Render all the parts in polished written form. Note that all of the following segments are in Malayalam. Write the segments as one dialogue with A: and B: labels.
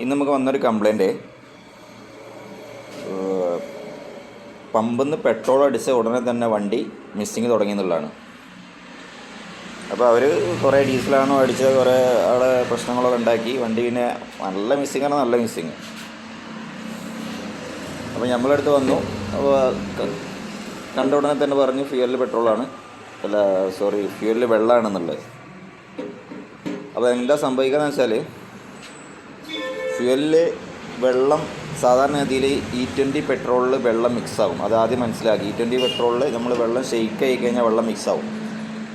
A: ഇന്ന് നമുക്ക് വന്നൊരു കംപ്ലൈൻറ്റ്, പമ്പിൽ നിന്ന് പെട്രോൾ അടിച്ച ഉടനെ തന്നെ വണ്ടി മിസ്സിങ് തുടങ്ങി എന്നുള്ളതാണ്. അപ്പോൾ അവർ കുറേ ഡീസലാണോ അടിച്ചത്, കുറേ ആളെ പ്രശ്നങ്ങളൊക്കെ ഉണ്ടാക്കി വണ്ടി പിന്നെ നല്ല മിസ്സിങ്ങാണ്, നല്ല മിസ്സിങ്. അപ്പോൾ നമ്മളടുത്ത് വന്നു. അപ്പോൾ കണ്ട ഉടനെ തന്നെ പറഞ്ഞു ഫ്യൂവലിൽ പെട്രോളാണ്, ഫ്യൂവലിൽ വെള്ളമാണെന്നുള്ളത്. അപ്പോൾ എന്താ സംഭവിക്കുകയെന്ന് വെച്ചാൽ, ഫ്യൂവലിൽ വെള്ളം സാധാരണ ഗതിയിൽ E20 പെട്രോളിൽ വെള്ളം മിക്സാവും. അത് ആദ്യം മനസ്സിലാക്കി. E20 പെട്രോളിൽ നമ്മൾ വെള്ളം ഷെയ്ക്ക് ആയി കഴിഞ്ഞാൽ വെള്ളം മിക്സാവും.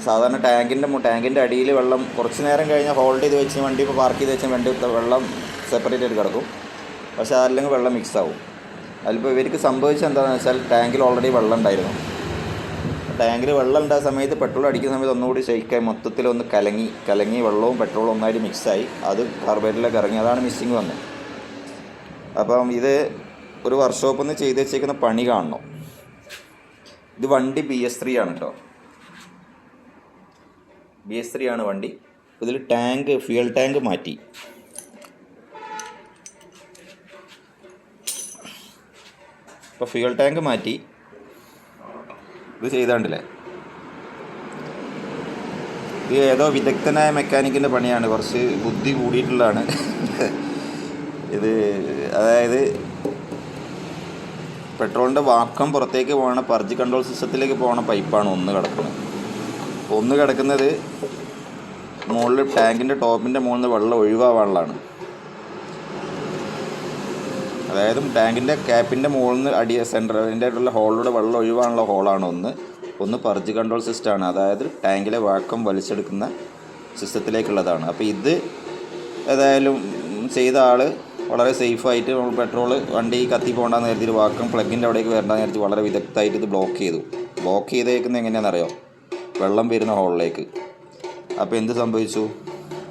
A: സാധാരണ ടാങ്കിൻ്റെ അടിയിൽ വെള്ളം കുറച്ച് നേരം കഴിഞ്ഞാൽ ഹോൾഡ് ചെയ്ത് വെച്ച് വണ്ടി ഇപ്പോൾ പാർക്ക് ചെയ്ത് വെച്ചാൽ വണ്ടി വെള്ളം സെപ്പറേറ്റ് ആയിട്ട് കിടക്കും. പക്ഷേ അതല്ലെങ്കിൽ വെള്ളം മിക്സാവും. അതിലിപ്പോൾ ഇവർക്ക് സംഭവിച്ചത് എന്താണെന്ന് വെച്ചാൽ, ടാങ്കിൽ ഓൾറെഡി വെള്ളം ഉണ്ടായിരുന്നു. ടാങ്കിൽ വെള്ളം ഉണ്ടായ സമയത്ത് പെട്രോൾ അടിക്കുന്ന സമയത്ത് ഒന്നുകൂടി ഷെയ്ക്കായി മൊത്തത്തിലൊന്ന് കലങ്ങി വെള്ളവും പെട്രോളും ഒന്നായിട്ട് മിക്സായി അത് കാർബറേറ്ററിലേക്ക് ഇറങ്ങി. അതാണ് മിസ്സിങ് വന്നത്. അപ്പം ഇത് ഒരു വർക്ക്ഷോപ്പിൽ നിന്ന് ചെയ്ത് വെച്ചേക്കുന്ന പണി കാണണം. ഇത് വണ്ടി BS3 ആണ് കേട്ടോ, BS3 ആണ് വണ്ടി. ഇതിൽ ഫ്യൂവൽ ടാങ്ക് മാറ്റി. ഇപ്പോൾ ഫ്യൂവൽ ടാങ്ക് മാറ്റി ഇത് ചെയ്താണ്ടില്ലേ. ഇത് ഏതോ വിദഗ്ധനായ മെക്കാനിക്കിൻ്റെ പണിയാണ്, കുറച്ച് ബുദ്ധി കൂടിയിട്ടുള്ളതാണ് ഇത്. അതായത് പെട്രോളിൻ്റെ വാക്കം പുറത്തേക്ക് പോകണ പർജ് കൺട്രോൾ സിസ്റ്റത്തിലേക്ക് പോകണ പൈപ്പാണ് ഒന്ന് കിടക്കുന്നത് മുകളിൽ ടാങ്കിൻ്റെ ടോപ്പിൻ്റെ മുകളിൽ നിന്ന് വെള്ളം ഒഴിവാകാനുള്ളതാണ്. അതായത് ടാങ്കിൻ്റെ ക്യാപ്പിൻ്റെ മുകളിൽ നിന്ന് സെൻറ്ററിൻ്റെ ആയിട്ടുള്ള ഹോളിലൂടെ വെള്ളം ഒഴിവാനുള്ള ഹോളാണ് ഒന്ന് പർജ് കൺട്രോൾ സിസ്റ്റമാണ്. അതായത് ടാങ്കിലെ വാക്കം വലിച്ചെടുക്കുന്ന സിസ്റ്റത്തിലേക്കുള്ളതാണ്. അപ്പോൾ ഇത് ഏതായാലും ചെയ്ത ആൾ വളരെ സേഫായിട്ട് പെട്രോൾ വണ്ടി കത്തി പോകണ്ടെന്ന് കരുതി വാക്കം പ്ലഗിൻ്റെ അവിടേക്ക് വരണ്ടെന്ന് കരുതി വളരെ വിദഗ്ധമായിട്ട് ഇത് ബ്ലോക്ക് ചെയ്തേക്കുന്നത് എങ്ങനെയാണെന്നറിയോ? വെള്ളം വരുന്ന ഹോളിലേക്ക്. അപ്പോൾ എന്ത് സംഭവിച്ചു?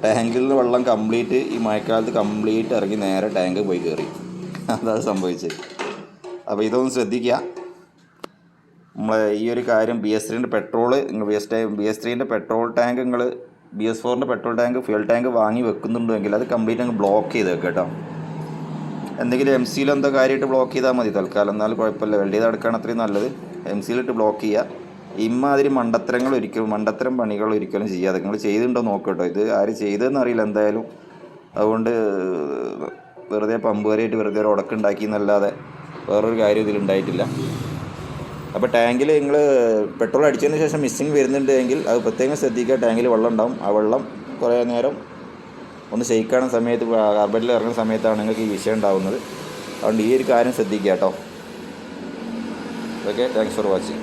A: ടാങ്കിൽ നിന്ന് വെള്ളം കംപ്ലീറ്റ് ഈ മഴക്കാലത്ത് കംപ്ലീറ്റ് ഇറങ്ങി നേരെ ടാങ്ക് പോയി കയറി. അതാണ് സംഭവിച്ചത്. അപ്പോൾ ഇതൊന്ന് ശ്രദ്ധിക്കുക. നമ്മൾ ഈ ഒരു കാര്യം BS3ൻ്റെ പെട്രോൾ BS3ൻ്റെ പെട്രോൾ ടാങ്ക് നിങ്ങൾ BS4ൻ്റെ പെട്രോൾ ടാങ്ക് ഫ്യൂൽ ടാങ്ക് വാങ്ങി വെക്കുന്നുണ്ടെങ്കിൽ അത് കംപ്ലീറ്റ് അങ്ങ് ബ്ലോക്ക് ചെയ്ത് വെക്കുക കേട്ടോ. എന്തെങ്കിലും MCയിൽ എന്തോ കാര്യമായിട്ട് ബ്ലോക്ക് ചെയ്താൽ മതി തൽക്കാലം, എന്നാലും കുഴപ്പമില്ല. വെൽഡ് ചെയ്ത് എടുക്കുകയാണ് അത്രയും നല്ലത്. MCയിലിട്ട് ബ്ലോക്ക് ചെയ്യുക. ഇമ്മാതിരി മണ്ടത്തരം പണികൾ ഒരിക്കലും ചെയ്യാതെ നിങ്ങൾ ചെയ്തിട്ടുണ്ടോ നോക്കട്ടോ. ഇത് ആര് ചെയ്തതെന്ന് അറിയില്ല എന്തായാലും. അതുകൊണ്ട് വെറുതെ പമ്പ് വരെയായിട്ട് വെറുതെ ഒരു ഉടക്കുണ്ടാക്കി എന്നല്ലാതെ വേറൊരു കാര്യം ഇതിലുണ്ടായിട്ടില്ല. അപ്പോൾ ടാങ്കിൽ നിങ്ങൾ പെട്രോൾ അടിച്ചതിന് ശേഷം മിസ്സിങ് വരുന്നുണ്ടെങ്കിൽ അത് പ്രത്യേകം ശ്രദ്ധിക്കുക. ടാങ്കിൽ വെള്ളം ഉണ്ടാവും. ആ വെള്ളം കുറേ നേരം ഒന്ന് ഷെയ്ക്കാണ സമയത്ത് കാർബറേറ്ററിൽ ഇറങ്ങുന്ന സമയത്താണ് നിങ്ങൾക്ക് ഈ വിഷയം ഉണ്ടാകുന്നത്. അതുകൊണ്ട് ഈ ഒരു കാര്യം ശ്രദ്ധിക്കുക കേട്ടോ. Okay, thanks for watching.